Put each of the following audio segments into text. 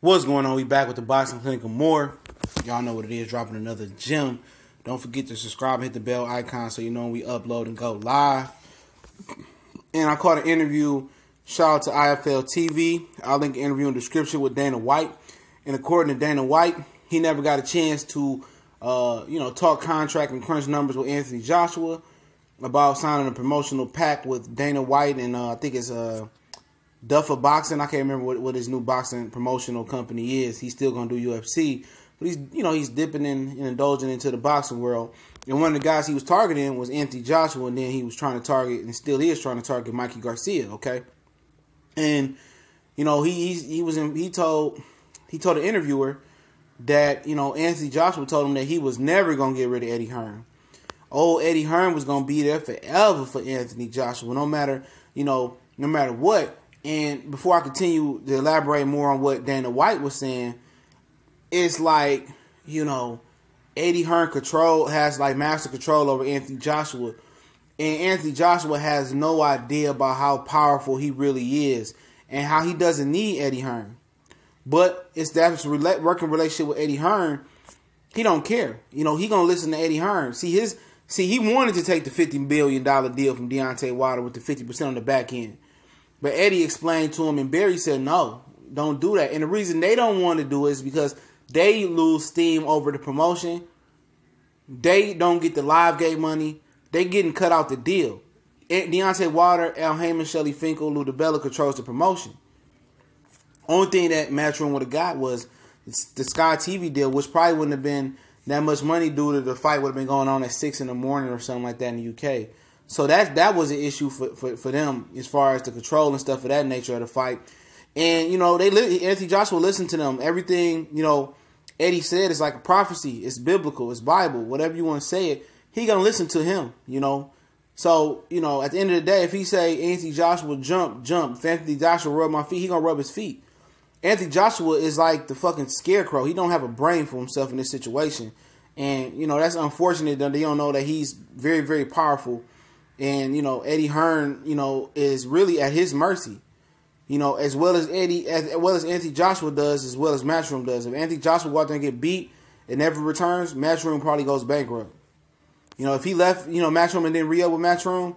What's going on? We back with the Boxing Clinic and more. Y'all know what it is, dropping another gem. Don't forget to subscribe and hit the bell icon so you know when we upload and go live. And I caught an interview, shout out to IFL TV. I'll link the interview in the description with Dana Whyte. And according to Dana Whyte, he never got a chance to talk contract and crunch numbers with Anthony Joshua about signing a promotional pact with Dana Whyte and I think it's Duffer Boxing. I can't remember what his new boxing promotional company is. He's still gonna do UFC, but he's dipping in and indulging into the boxing world. And one of the guys he was targeting was Anthony Joshua, and then he was trying to target, and still is trying to target Mikey Garcia. Okay, and he told the interviewer that Anthony Joshua told him that he was never gonna get rid of Eddie Hearn. Old Eddie Hearn was gonna be there forever for Anthony Joshua, no matter what. And before I continue to elaborate more on what Dana Whyte was saying, it's like, Eddie Hearn has master control over Anthony Joshua. And Anthony Joshua has no idea about how powerful he really is and how he doesn't need Eddie Hearn. But established a working relationship with Eddie Hearn, he don't care. He gonna listen to Eddie Hearn. See, he wanted to take the $50 billion deal from Deontay Wilder with the 50% on the back end. But Eddie explained to him, and Barry said, no, don't do that. And the reason they don't want to do it is because they lose steam over the promotion. They don't get the live gate money. They getting cut out the deal. Deontay Wilder, Al Heyman, Shelly Finkel, Lou DiBella controls the promotion. Only thing that Matchroom would have got was the Sky TV deal, which probably wouldn't have been that much money due to the fight would have been going on at 6 in the morning or something like that in the UK. So that was an issue for them as far as the control and stuff of that nature of the fight. And, Anthony Joshua listened to them. Everything, Eddie said is like a prophecy. It's biblical. It's Bible. Whatever you want to say it, he going to listen to him, So, at the end of the day, if he say Anthony Joshua jump, if Anthony Joshua rub my feet, he going to rub his feet. Anthony Joshua is like the fucking scarecrow. He don't have a brain for himself in this situation. And, that's unfortunate that they don't know that he's very, very powerful. And, Eddie Hearn, is really at his mercy, as well as Anthony Joshua does, as well as Matchroom does. If Anthony Joshua go out there and get beat and never returns, Matchroom probably goes bankrupt. If he left, Matchroom and then re-up with Matchroom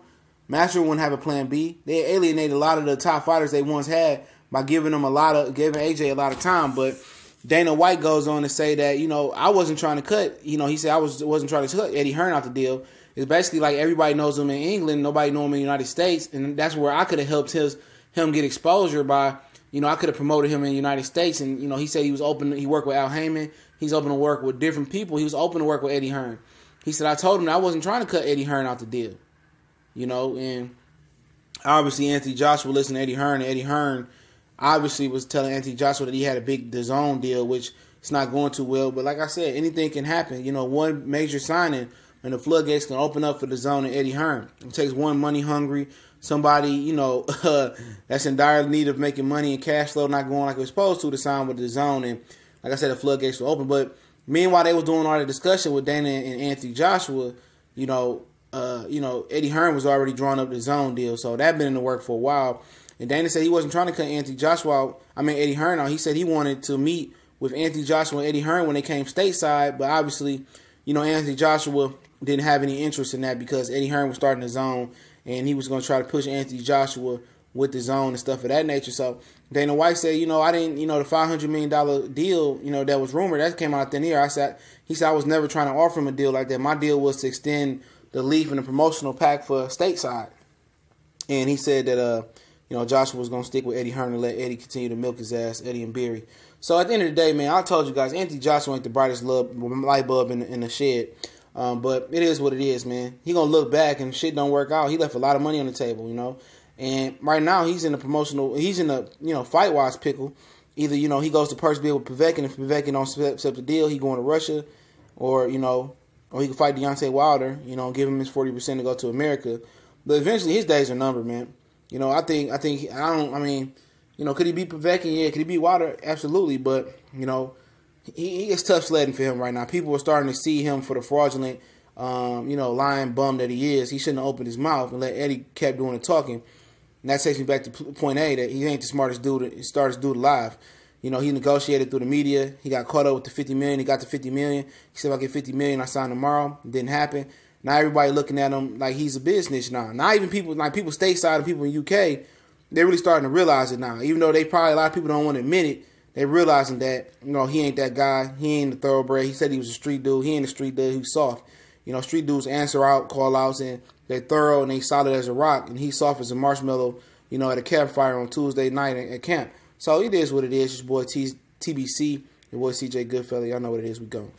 wouldn't have a plan B. They alienated a lot of the top fighters they once had by giving AJ a lot of time. But Dana Whyte goes on to say that, I wasn't trying to cut, he said I wasn't trying to cut Eddie Hearn out the deal. It's basically like everybody knows him in England, nobody knows him in the United States, and that's where I could have helped him get exposure by, I could have promoted him in the United States, and he said he was open. He worked with Al Heyman. He's open to work with different people. He was open to work with Eddie Hearn. He said I told him that I wasn't trying to cut Eddie Hearn out the deal, and obviously Anthony Joshua listened to Eddie Hearn, and Eddie Hearn obviously was telling Anthony Joshua that he had a big DAZN deal, which it's not going too well. But like I said, anything can happen. One major signing, and the floodgates can open up for DAZN and Eddie Hearn. It takes one money-hungry, somebody, that's in dire need of making money and cash flow not going like it was supposed to sign with DAZN. And like I said, the floodgates were open. But meanwhile, they was doing all the discussion with Dana and Anthony Joshua, Eddie Hearn was already drawing up the DAZN deal. So that been in the work for a while. And Dana said he wasn't trying to cut Eddie Hearn out. He said he wanted to meet with Anthony Joshua and Eddie Hearn when they came stateside. But obviously, Anthony Joshua didn't have any interest in that because Eddie Hearn was starting the zone and he was going to try to push Anthony Joshua with the zone and stuff of that nature. So Dana Whyte said, I didn't, the $500 million deal, that was rumored, that came out thin air. He said I was never trying to offer him a deal like that. My deal was to extend the leaf and the promotional pack for stateside. And he said that, Joshua was going to stick with Eddie Hearn and let Eddie continue to milk his ass, Eddie and Barry. So at the end of the day, man, I told you guys, Anthony Joshua ain't the brightest light bulb in the shed. But it is what it is, man. He gonna look back and shit don't work out. He left a lot of money on the table, And right now he's in a fight-wise pickle. Either, he goes to purse bid with Povetkin. If Povetkin don't accept the deal, he going to Russia. Or he can fight Deontay Wilder, give him his 40% to go to America. But eventually his days are numbered, man. Could he beat Povetkin? Yeah. Could he beat Wilder? Absolutely. But, it's tough sledding for him right now. People are starting to see him for the fraudulent, lying bum that he is. He shouldn't have opened his mouth and let Eddie kept doing the talking. And that takes me back to point A, that he ain't the smartest dude alive. You know, he negotiated through the media. He got caught up with the $50 million. He got the $50 million. He said, if I get $50 million, I sign tomorrow. It didn't happen. Now everybody looking at him like he's a business now. Not even people, like people stateside and people in UK, they're really starting to realize it now. Even though they probably, a lot of people don't want to admit it, they're realizing that, you know, he ain't that guy. He ain't the thoroughbred. He said he was a street dude. He ain't a street dude. He's soft. You know, street dudes answer out, call outs, and they're thorough and they solid as a rock. And he's soft as a marshmallow, you know, at a campfire on Tuesday night at camp. So it is what it is. It's your boy TBC, your boy CJ Goodfellow. Y'all know what it is. We go.